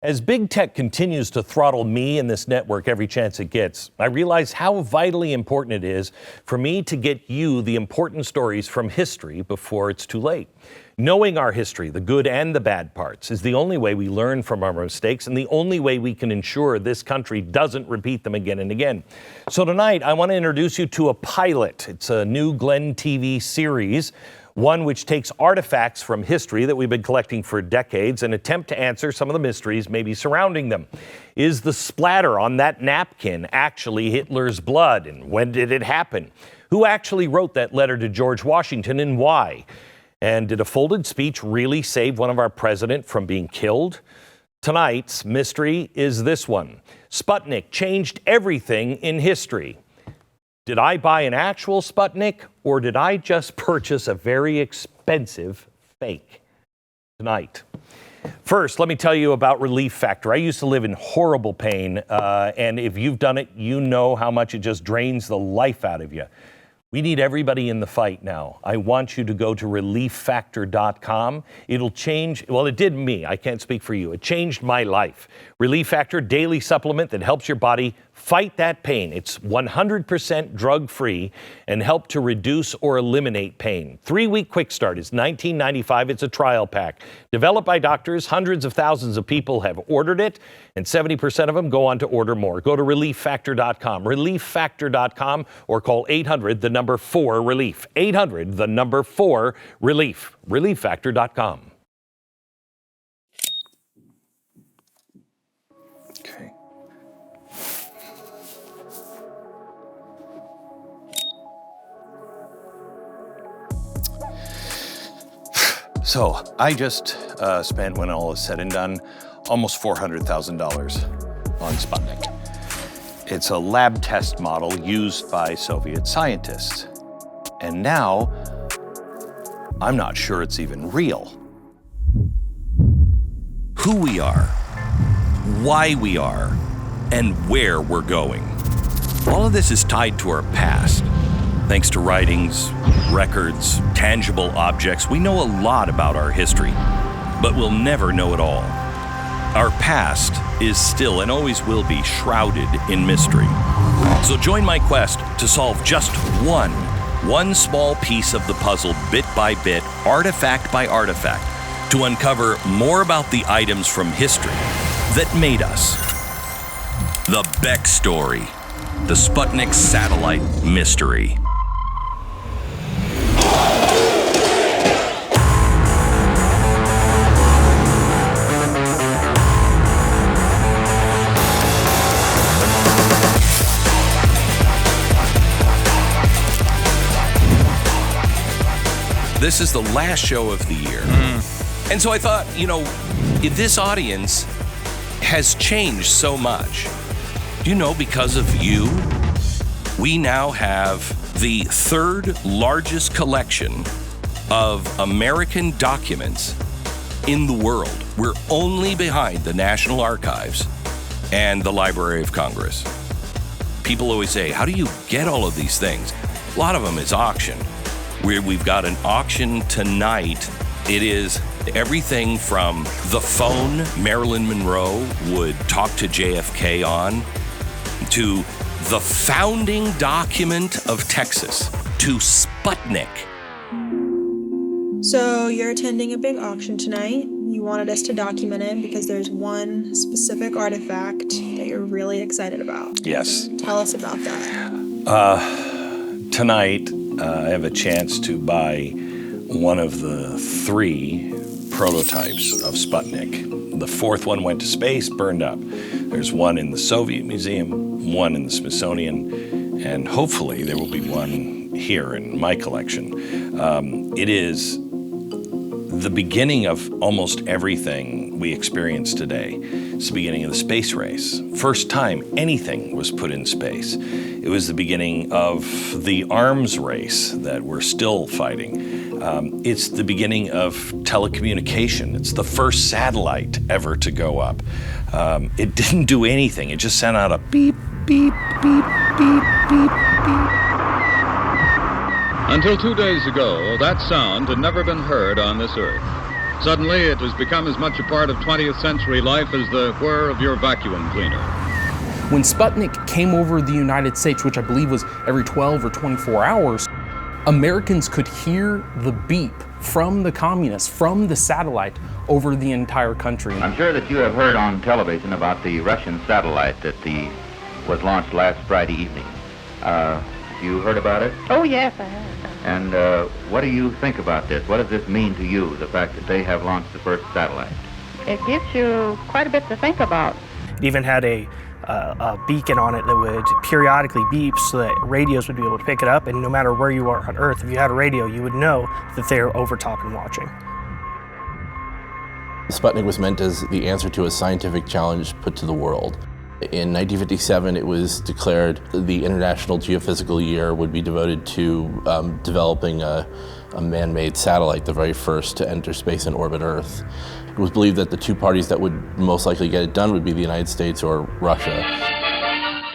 As big tech continues to throttle me and this network every chance it gets, I realize how vitally important it is for me to get you the important stories from history before it's too late. Knowing our history, the good and the bad parts, is the only way we learn from our mistakes and the only way we can ensure this country doesn't repeat them again and again. So tonight, I want to introduce you to a pilot. It's a new GlennTV series, one which takes artifacts from history that we've been collecting for decades and attempt to answer some of the mysteries maybe surrounding them. Is the splatter on that napkin actually Hitler's blood? And when did it happen? Who actually wrote that letter to George Washington and why? And did a folded speech really save one of our presidents from being killed? Tonight's mystery is this one. Sputnik changed everything in history. Did I buy an actual Sputnik, or did I just purchase a very expensive fake? Tonight. First, let me tell you about Relief Factor. I used to live in horrible pain, and if you've done it, you know how much it just drains the life out of you. We need everybody in the fight now. I want you to go to ramifications.com. It'll change, well, it did me. I can't speak for you. It changed my life. Relief Factor, daily supplement that helps your body fight that pain. It's 100% drug-free and help to reduce or eliminate pain. 3-week quick start is $19.95. It's a trial pack. Developed by doctors, hundreds of thousands of people have ordered it, and 70% of them go on to order more. Go to ramifications.com, ramifications.com, or call 800-4-RELIEF. 800-4-RELIEF. Ramifications.com. Okay. So I just spent, when all is said and done, almost $400,000 on Sputnik. It's a lab test model used by Soviet scientists. And now, I'm not sure it's even real. Who we are, why we are, and where we're going. All of this is tied to our past. Thanks to writings, records, tangible objects, we know a lot about our history, but we'll never know it all. Our past is still and always will be shrouded in mystery. So join my quest to solve just one small piece of the puzzle, bit by bit, artifact by artifact, to uncover more about the items from history that made us. The Beck Story, the Sputnik satellite mystery. This is the last show of the year. And so I thought, if this audience has changed so much, because of you, we now have the third largest collection of American documents in the world. We're only behind the National Archives and the Library of Congress. People always say, how do you get all of these things? A lot of them is auction. We've got an auction tonight. It is everything from the phone Marilyn Monroe would talk to JFK on, to the founding document of Texas, to Sputnik. So you're attending a big auction tonight. You wanted us to document it because there's one specific artifact that you're really excited about. Yes. So tell us about that. Tonight, I have a chance to buy one of the 3 prototypes of Sputnik. The 4th one went to space, burned up. There's one in the Soviet Museum, one in the Smithsonian, and hopefully there will be one here in my collection. It is the beginning of almost everything we experience today. It's the beginning of the space race. First time anything was put in space. It was the beginning of the arms race that we're still fighting. It's the beginning of telecommunication. It's the first satellite ever to go up. It didn't do anything. It just sent out a beep, beep, beep, beep, beep, beep. Until 2 days ago, that sound had never been heard on this earth. Suddenly, it has become as much a part of 20th century life as the whir of your vacuum cleaner. When Sputnik came over the United States, which I believe was every 12 or 24 hours, Americans could hear the beep from the communists, from the satellite, over the entire country. I'm sure that you have heard on television about the Russian satellite that was launched last Friday evening. You heard about it? Oh, yes, I have. And what do you think about this? What does this mean to you, the fact that they have launched the first satellite? It gives you quite a bit to think about. It even had a beacon on it that would periodically beep so that radios would be able to pick it up, and no matter where you are on Earth, if you had a radio, you would know that they're over top and watching. Sputnik was meant as the answer to a scientific challenge put to the world. In 1957, it was declared the International Geophysical Year would be devoted to developing a man-made satellite, the very first to enter space and orbit Earth. It was believed that the two parties that would most likely get it done would be the United States or Russia.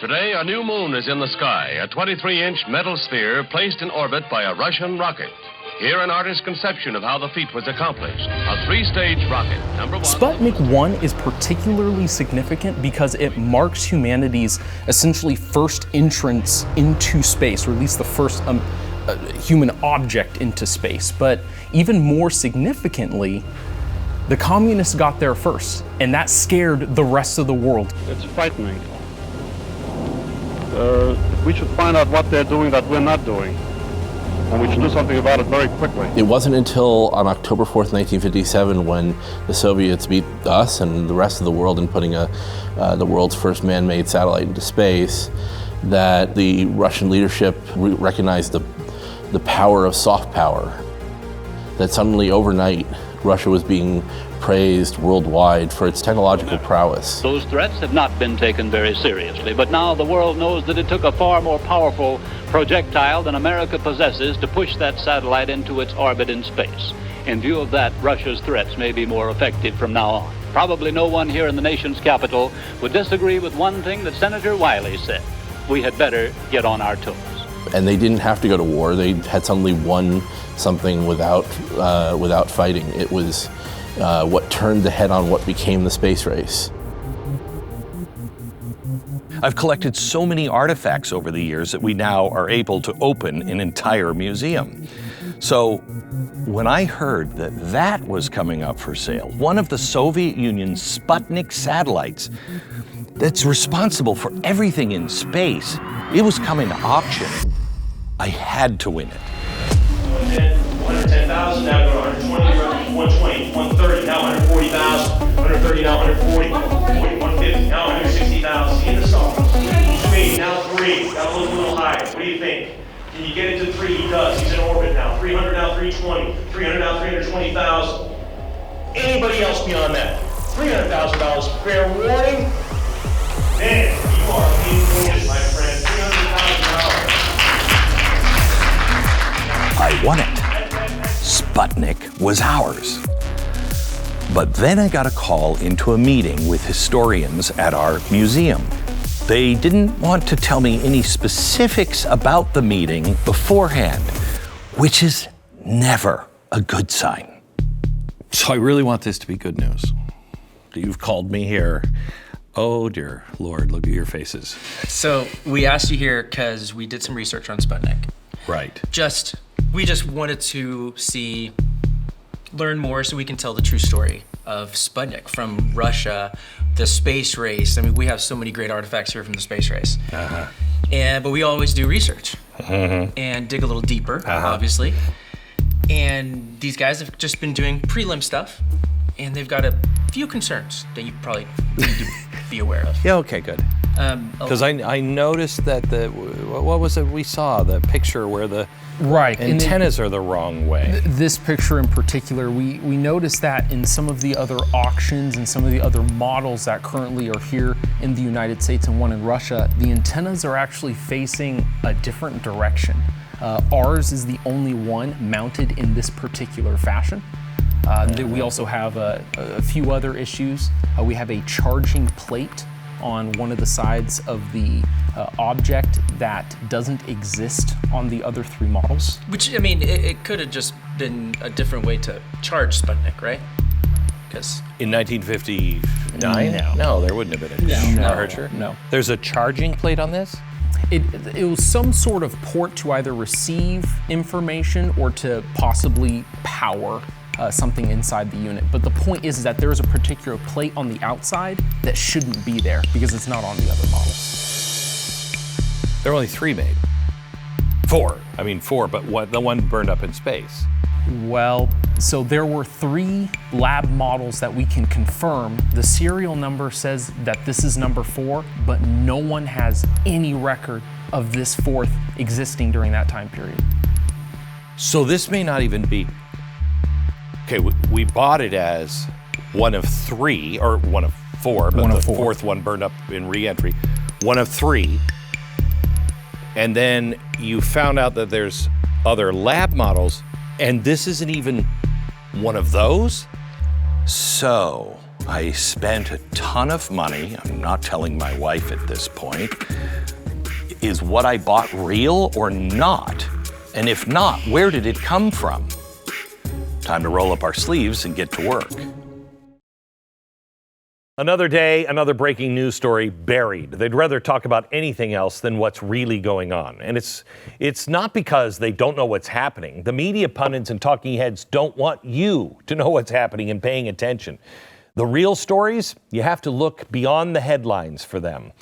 Today, a new moon is in the sky, a 23-inch metal sphere placed in orbit by a Russian rocket. Here, an artist's conception of how the feat was accomplished. A three-stage rocket. Number one. Sputnik 1 is particularly significant because it marks humanity's essentially first entrance into space, or at least the first human object into space. But even more significantly, the communists got there first, and that scared the rest of the world. It's frightening. We should find out what they're doing that we're not doing. And we should do something about it very quickly. It wasn't until on October 4th, 1957, when the Soviets beat us and the rest of the world in putting the world's first man-made satellite into space, that the Russian leadership recognized the power of soft power. That suddenly, overnight, Russia was being praised worldwide for its technological prowess. Those threats have not been taken very seriously, but now the world knows that it took a far more powerful projectile than America possesses to push that satellite into its orbit in space. In view of that, Russia's threats may be more effective from now on. Probably no one here in the nation's capital would disagree with one thing that Senator Wiley said. We had better get on our toes. And they didn't have to go to war. They had suddenly won something without fighting. It was what turned the head on what became the space race. I've collected so many artifacts over the years that we now are able to open an entire museum. So when I heard that that was coming up for sale, one of the Soviet Union's Sputnik satellites that's responsible for everything in space, it was coming to auction, I had to win it. 110,000, now go to 120, 120, 130, now 140,000, 130, now 140, 150, now 160,000. See in the songs. 280, now 3. Got to look a little higher. What do you think? Can you get it to 3? He does. He's in orbit now. 300, now 320. 300, now 320,000. Anybody else beyond that? $300,000. Fair warning. Man, you are being wounded, my friend. $300,000. I won it. Sputnik was ours. But then I got a call into a meeting with historians at our museum. They didn't want to tell me any specifics about the meeting beforehand, which is never a good sign. So I really want this to be good news. You've called me here. Oh dear Lord, look at your faces. So we asked you here because we did some research on Sputnik. Right. We just wanted to learn more so we can tell the true story of Sputnik from Russia, the space race. I mean, we have so many great artifacts here from the space race. But we always do research and dig a little deeper, obviously. And these guys have just been doing prelim stuff, and they've got a few concerns that you probably need to be aware of. Yeah, okay, good. Because I noticed that what was it we saw? The picture where the antennas are the wrong way. This picture in particular, we noticed that in some of the other auctions and some of the other models that currently are here in the United States and one in Russia, the antennas are actually facing a different direction. Ours is the only one mounted in this particular fashion. We also have a few other issues. We have a charging plate on one of the sides of the object that doesn't exist on the other three models. Which, I mean, it could have just been a different way to charge Sputnik, right? Because in 1959, no, there wouldn't have been a charger. No. There's a charging plate on this? It was some sort of port to either receive information or to possibly power something inside the unit. But the point is that there is a particular plate on the outside that shouldn't be there because it's not on the other models. There are only 3 made. 4, but the one burned up in space. Well, so there were 3 lab models that we can confirm. The serial number says that this is number 4, but no one has any record of this 4th existing during that time period. So this may not even be. Okay, we bought it as one of 3, or one of 4, but the 4th one burned up in re-entry. One of 3. And then you found out that there's other lab models, and this isn't even one of those? So I spent a ton of money. I'm not telling my wife at this point. Is what I bought real or not? And if not, where did it come from? Time to roll up our sleeves and get to work. Another day, another breaking news story buried. They'd rather talk about anything else than what's really going on. And it's not because they don't know what's happening. The media pundits and talking heads don't want you to know what's happening and paying attention. The real stories, you have to look beyond the headlines for them.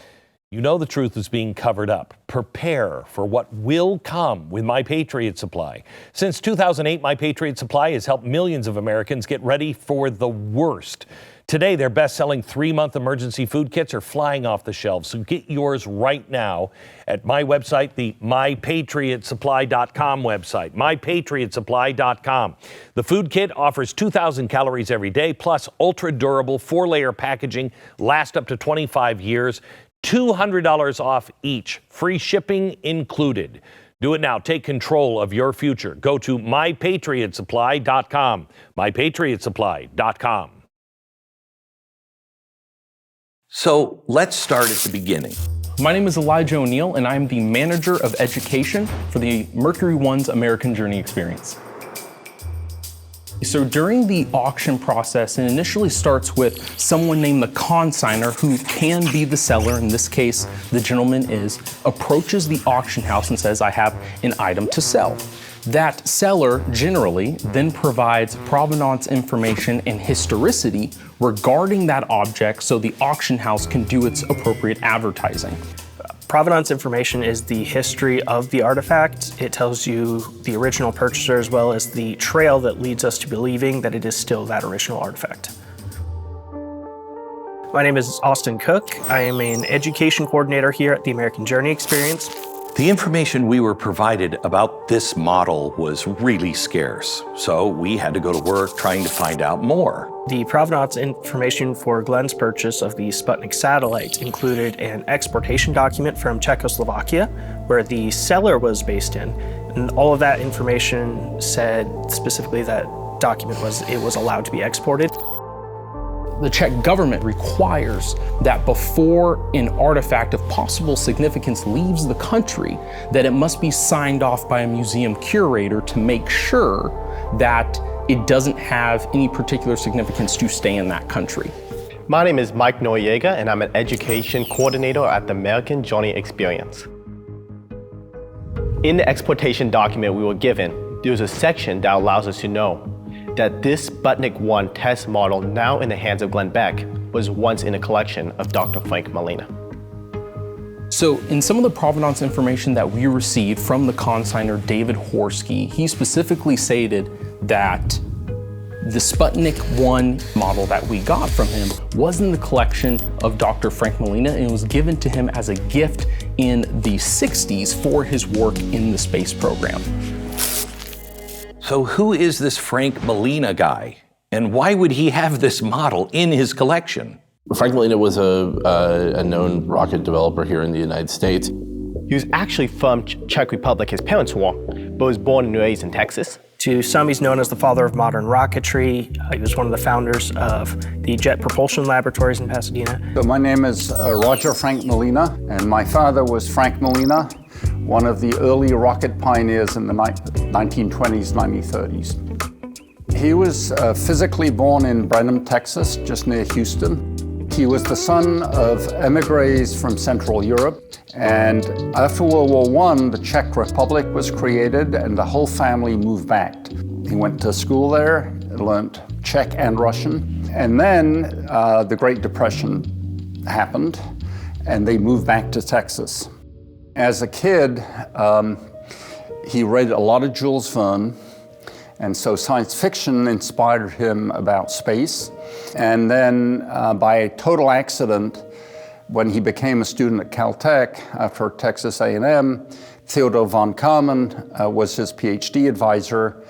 You know the truth is being covered up. Prepare for what will come with My Patriot Supply. Since 2008, My Patriot Supply has helped millions of Americans get ready for the worst. Today, their best-selling 3-month emergency food kits are flying off the shelves, so get yours right now at my website, the mypatriotsupply.com website, mypatriotsupply.com. The food kit offers 2,000 calories every day, plus ultra-durable 4-layer packaging, last up to 25 years, $200 off each, free shipping included. Do it now. Take control of your future. Go to mypatriotsupply.com, mypatriotsupply.com. So let's start at the beginning. My name is Elijah O'Neill, and I'm the manager of education for the Mercury One's American Journey experience. So during the auction process, it initially starts with someone named the consignor, who can be the seller. In this case, the gentleman approaches the auction house and says, I have an item to sell. That seller generally then provides provenance information and historicity regarding that object so the auction house can do its appropriate advertising. Provenance information is the history of the artifact. It tells you the original purchaser as well as the trail that leads us to believing that it is still that original artifact. My name is Austin Cook. I am an education coordinator here at the American Journey Experience. The information we were provided about this model was really scarce, so we had to go to work trying to find out more. The provenance information for Glenn's purchase of the Sputnik satellite included an exportation document from Czechoslovakia, where the seller was based in, and all of that information said specifically that document was allowed to be exported. The Czech government requires that before an artifact of possible significance leaves the country, that it must be signed off by a museum curator to make sure that it doesn't have any particular significance to stay in that country. My name is Mike Noriega, and I'm an education coordinator at the American Journey Experience. In the exportation document we were given, there's a section that allows us to know that this Sputnik 1 test model, now in the hands of GlennBeck, was once in a collection of Dr. Frank Molina. So in some of the provenance information that we received from the consignor David Horsky, he specifically stated that the Sputnik 1 model that we got from him was in the collection of Dr. Frank Molina, and it was given to him as a gift in the 60s for his work in the space program. So who is this Frank Molina guy, and why would he have this model in his collection? Frank Molina was a known rocket developer here in the United States. He was actually from Czech Republic. His parents were, but was born and raised in Texas. To some, he's known as the father of modern rocketry. He was one of the founders of the Jet Propulsion Laboratories in Pasadena. So my name is Roger Frank Molina, and my father was Frank Molina, one of the early rocket pioneers in the 1920s, 1930s. He was physically born in Brenham, Texas, just near Houston. He was the son of emigres from Central Europe, and after World War I, the Czech Republic was created and the whole family moved back. He went to school there, learned Czech and Russian, and then the Great Depression happened and they moved back to Texas. As a kid, he read a lot of Jules Verne, and so science fiction inspired him about space. And then by a total accident, when he became a student at Caltech after Texas A&M, Theodor von Karman was his PhD advisor,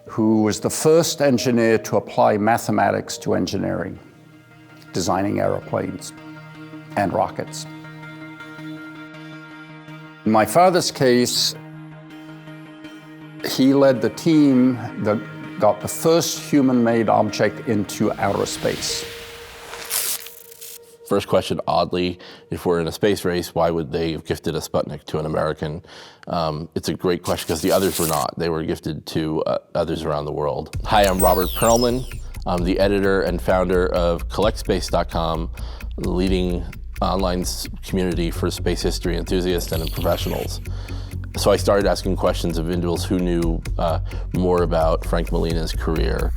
who was the first engineer to apply mathematics to engineering, designing airplanes and rockets. In my father's case, he led the team that got the first human-made object into outer space. First question, oddly, if we're in a space race, why would they have gifted a Sputnik to an American? It's a great question because the others were not. They were gifted to others around the world. Hi, I'm Robert Perlman. I'm the editor and founder of CollectSpace.com, the leading online community for space history enthusiasts and professionals. So I started asking questions of individuals who knew more about Frank Molina's career.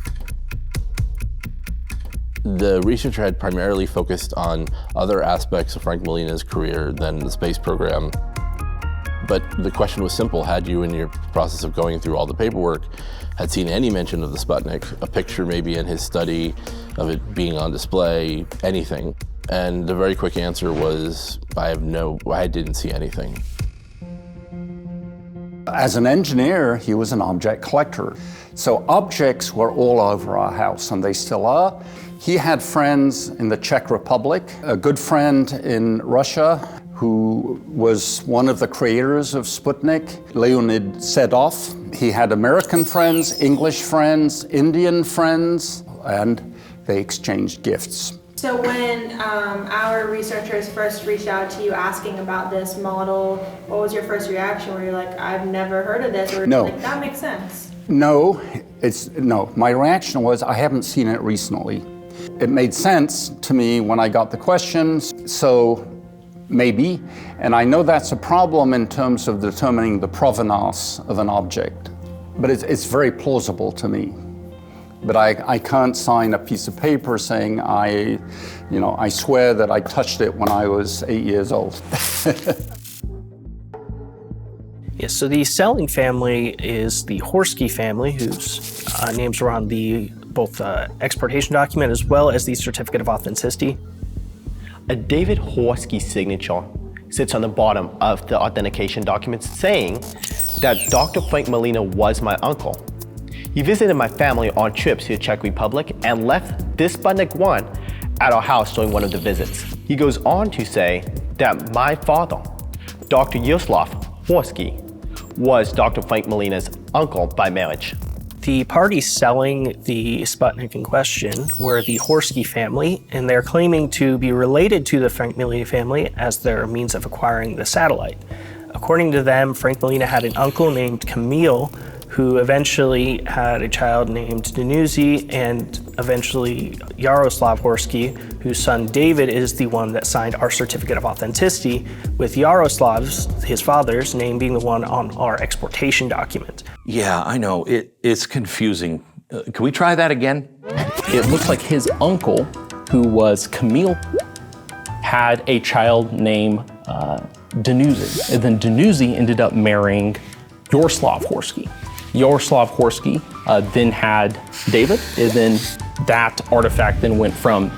The researcher had primarily focused on other aspects of Frank Molina's career than the space program. But the question was simple: had you, in your process of going through all the paperwork, had seen any mention of the Sputnik, a picture maybe in his study of it being on display, anything? And the very quick answer was, I didn't see anything. As an engineer, he was an object collector. So objects were all over our house, and they still are. He had friends in the Czech Republic, a good friend in Russia who was one of the creators of Sputnik, Leonid Sedov. He had American friends, English friends, Indian friends, and they exchanged gifts. So when our researchers first reached out to you asking about this model, what was your first reaction? Were you like, I've never heard of this? Or No. like, that makes sense? No, my reaction was, I haven't seen it recently. It made sense to me when I got the questions, so maybe. And I know that's a problem in terms of determining the provenance of an object, but it's very plausible to me. But I can't sign a piece of paper saying I swear that I touched it when I was 8 years old. Yes, so the Selling family is the Horsky family, whose names are on both the exportation document as well as the certificate of authenticity. A David Horsky signature sits on the bottom of the authentication document saying that Dr. Frank Molina was my uncle. He visited my family on trips to the Czech Republic and left this Sputnik 1 at our house during one of the visits. He goes on to say that my father, Dr. Yaroslav Horsky, was Dr. Frank Molina's uncle by marriage. The parties selling the Sputnik in question were the Horsky family, and they're claiming to be related to the Frank Molina family as their means of acquiring the satellite. According to them, Frank Molina had an uncle named Camille, who eventually had a child named Danuzi, and eventually Yaroslav Horsky, whose son David is the one that signed our certificate of authenticity, with Yaroslav's, his father's, name being the one on our exportation document. Yeah, I know. It's confusing. Can we try that again? It looks like his uncle, who was Camille, had a child named Danuzi. And then Danuzi ended up marrying Yaroslav Horsky. Yaroslav Horsky then had David, and then that artifact then went from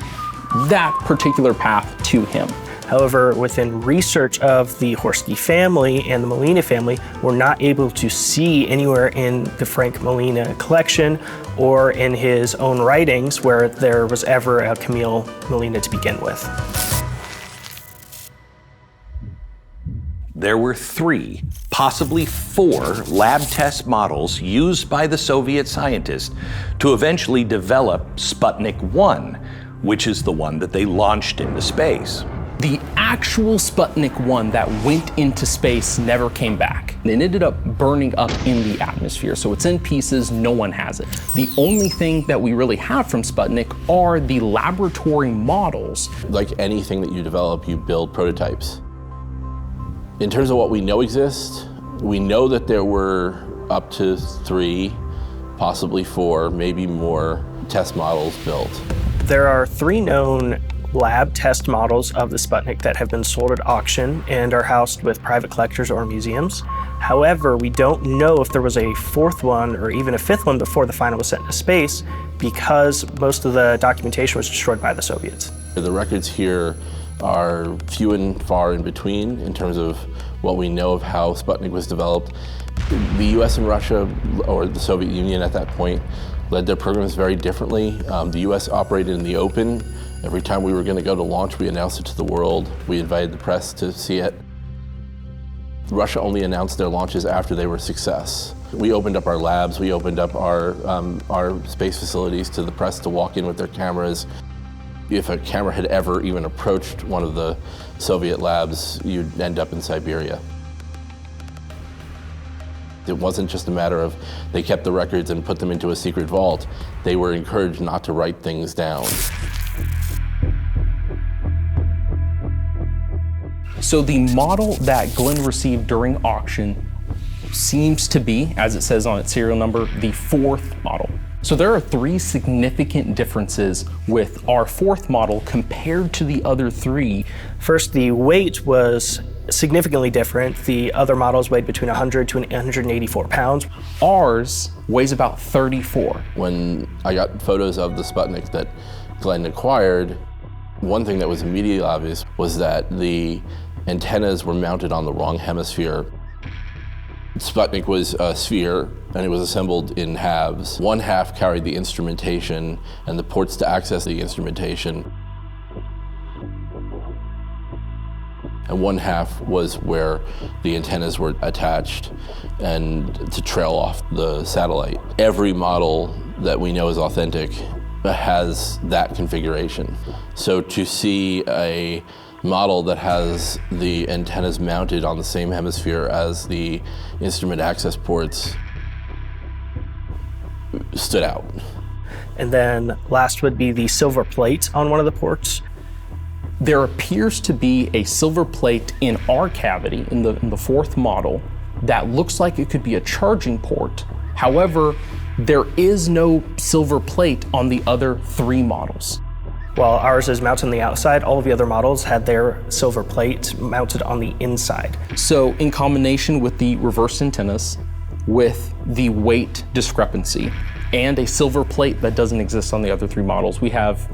that particular path to him. However, within research of the Horsky family and the Molina family, we're not able to see anywhere in the Frank Molina collection or in his own writings where there was ever a Camille Molina to begin with. There were 3 possibly 4 lab test models used by the Soviet scientists to eventually develop Sputnik 1, which is the one that they launched into space. The actual Sputnik 1 that went into space never came back. It ended up burning up in the atmosphere, so it's in pieces, no one has it. The only thing that we really have from Sputnik are the laboratory models. Like anything that you develop, you build prototypes. In terms of what we know exists, we know that there were up to 3, possibly 4, maybe more test models built. There are 3 known lab test models of the Sputnik that have been sold at auction and are housed with private collectors or museums. However, we don't know if there was a 4th one or even a 5th one before the final was sent into space because most of the documentation was destroyed by the Soviets. The records here are few and far in between in terms of what we know of how Sputnik was developed. The US and Russia, or the Soviet Union at that point, led their programs very differently. The US operated in the open. Every time we were going to go to launch, we announced it to the world. We invited the press to see it. Russia only announced their launches after they were a success. We opened up our labs, we opened up our space facilities to the press to walk in with their cameras. If a camera had ever even approached one of the Soviet labs, you'd end up in Siberia. It wasn't just a matter of they kept the records and put them into a secret vault. They were encouraged not to write things down. So the model that Glenn received during auction seems to be, as it says on its serial number, the 4th model. So there are 3 significant differences with our 4th model compared to the other 3. First, the weight was significantly different. The other models weighed between 100 to 184 pounds. Ours weighs about 34. When I got photos of the Sputnik that Glenn acquired, one thing that was immediately obvious was that the antennas were mounted on the wrong hemisphere. Sputnik was a sphere, and it was assembled in halves. One half carried the instrumentation and the ports to access the instrumentation. And one half was where the antennas were attached and to trail off the satellite. Every model that we know is authentic has that configuration. So to see a model that has the antennas mounted on the same hemisphere as the instrument access ports stood out. And then last would be the silver plate on one of the ports. There appears to be a silver plate in our cavity, in the 4th model, that looks like it could be a charging port. However, there is no silver plate on the other 3 models. While ours is mounted on the outside, all of the other models had their silver plate mounted on the inside. So in combination with the reversed antennas, with the weight discrepancy, and a silver plate that doesn't exist on the other 3 models, we have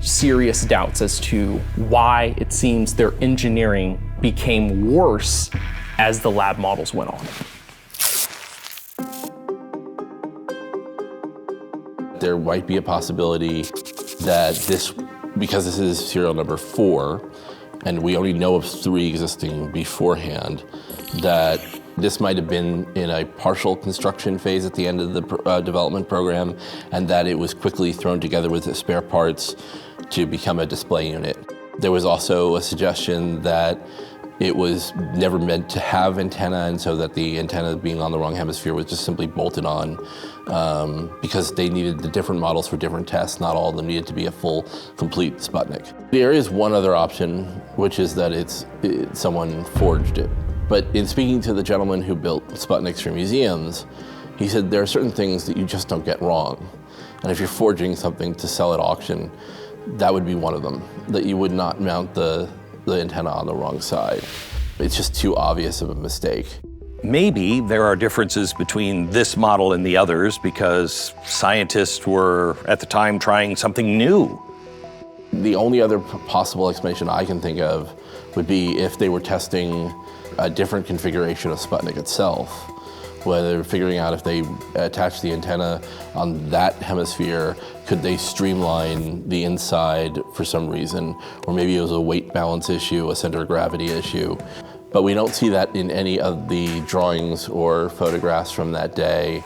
serious doubts as to why it seems their engineering became worse as the lab models went on. There might be a possibility that this, because this is serial number 4, and we only know of 3 existing beforehand, that this might have been in a partial construction phase at the end of the development program, and that it was quickly thrown together with the spare parts to become a display unit. There was also a suggestion that it was never meant to have antenna, and so that the antenna being on the wrong hemisphere was just simply bolted on because they needed the different models for different tests. Not all of them needed to be a full, complete Sputnik. There is one other option, which is that someone forged it. But in speaking to the gentleman who built Sputniks for museums, he said there are certain things that you just don't get wrong. And if you're forging something to sell at auction, that would be one of them, that you would not mount the antenna on the wrong side. It's just too obvious of a mistake. Maybe there are differences between this model and the others because scientists were, at the time, trying something new. The only other possible explanation I can think of would be if they were testing a different configuration of Sputnik itself, whether figuring out if they attach the antenna on that hemisphere, could they streamline the inside for some reason? Or maybe it was a weight balance issue, a center of gravity issue. But we don't see that in any of the drawings or photographs from that day.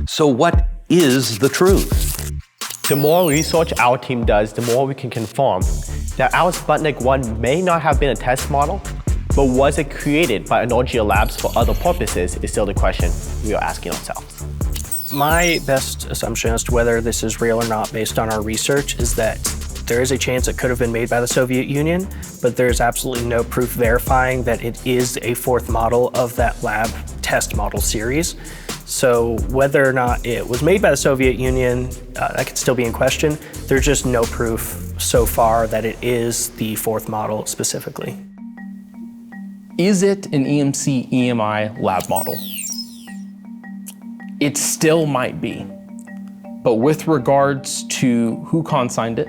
So what is the truth? The more research our team does, the more we can confirm that our Sputnik 1 may not have been a test model, but was it created by Energia Labs for other purposes is still the question we are asking ourselves. My best assumption as to whether this is real or not based on our research is that there is a chance it could have been made by the Soviet Union, but there's absolutely no proof verifying that it is a fourth model of that lab test model series. So whether or not it was made by the Soviet Union, that could still be in question. There's just no proof so far that it is the fourth model specifically. Is it an EMC EMI lab model? It still might be, but with regards to who consigned it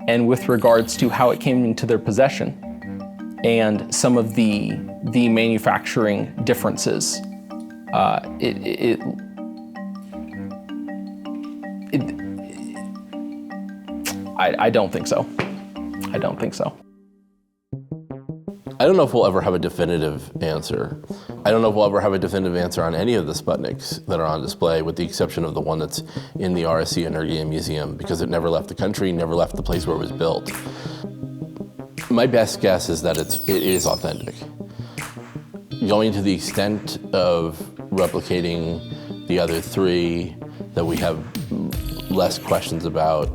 and with regards to how it came into their possession and some of the manufacturing differences, I don't think so. I don't think so. I don't know if we'll ever have a definitive answer. I don't know if we'll ever have a definitive answer on any of the Sputniks that are on display, with the exception of the one that's in the RSC Energia Museum, because it never left the country, never left the place where it was built. My best guess is that it is authentic. Going to the extent of replicating the other three that we have less questions about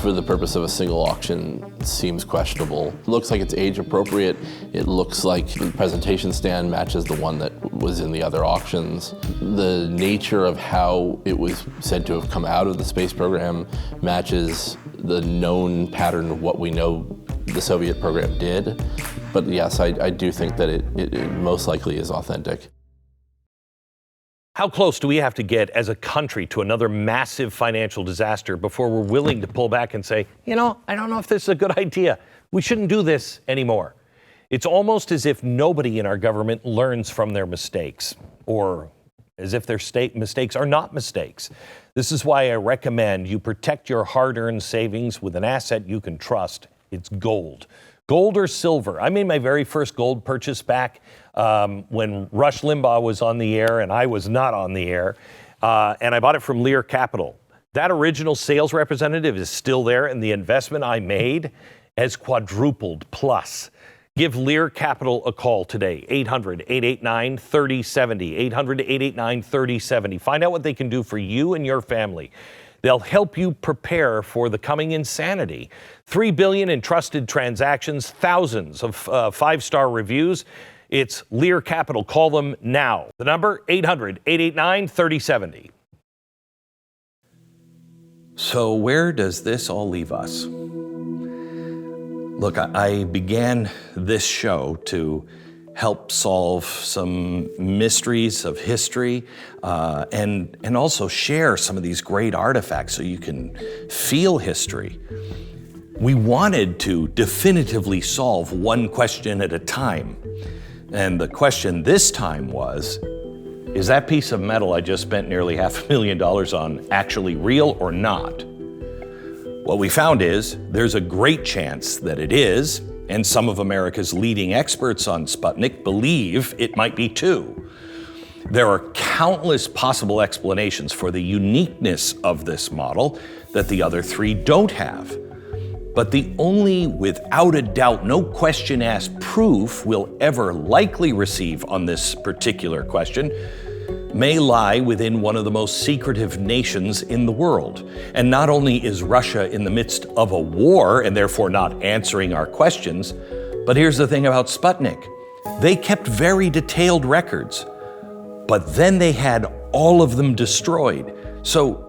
for the purpose of a single auction seems questionable. It looks like it's age appropriate. It looks like the presentation stand matches the one that was in the other auctions. The nature of how it was said to have come out of the space program matches the known pattern of what we know the Soviet program did. But yes, I do think that it most likely is authentic. How close do we have to get as a country to another massive financial disaster before we're willing to pull back and say, you know, I don't know if this is a good idea. We shouldn't do this anymore. It's almost as if nobody in our government learns from their mistakes, or as if their mistakes are not mistakes. This is why I recommend you protect your hard-earned savings with an asset you can trust. It's gold. Gold or silver. I made my very first gold purchase back when Rush Limbaugh was on the air and I was not on the air. And I bought it from Lear Capital. That original sales representative is still there, and the investment I made has quadrupled plus. Give Lear Capital a call today, 800-889-3070, 800-889-3070. Find out what they can do for you and your family. They'll help you prepare for the coming insanity. $3 billion in trusted transactions, thousands of five-star reviews. It's Lear Capital. Call them now. The number, 800-889-3070. So where does this all leave us? Look, I began this show to help solve some mysteries of history and also share some of these great artifacts so you can feel history. We wanted to definitively solve one question at a time. And the question this time was, is that piece of metal I just spent nearly $500,000 on actually real or not? What we found is there's a great chance that it is, and some of America's leading experts on Sputnik believe it might be too. There are countless possible explanations for the uniqueness of this model that the other three don't have. But the only, without a doubt, no question asked proof we'll ever likely receive on this particular question may lie within one of the most secretive nations in the world. And not only is Russia in the midst of a war and therefore not answering our questions, but here's the thing about Sputnik. They kept very detailed records, but then they had all of them destroyed. So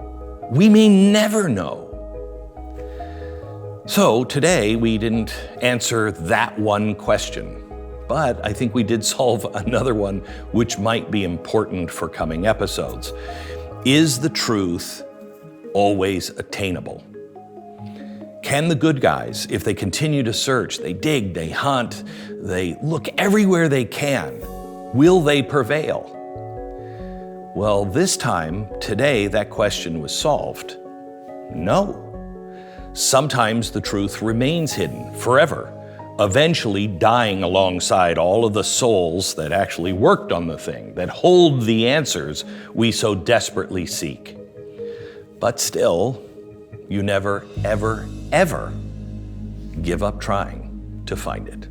we may never know. So today we didn't answer that one question. But I think we did solve another one which might be important for coming episodes. Is the truth always attainable? Can the good guys, if they continue to search, they dig, they hunt, they look everywhere they can, will they prevail? Well, this time, today, that question was solved. No. Sometimes the truth remains hidden forever, eventually dying alongside all of the souls that actually worked on the thing, that hold the answers we so desperately seek. But still, you never, ever, ever give up trying to find it.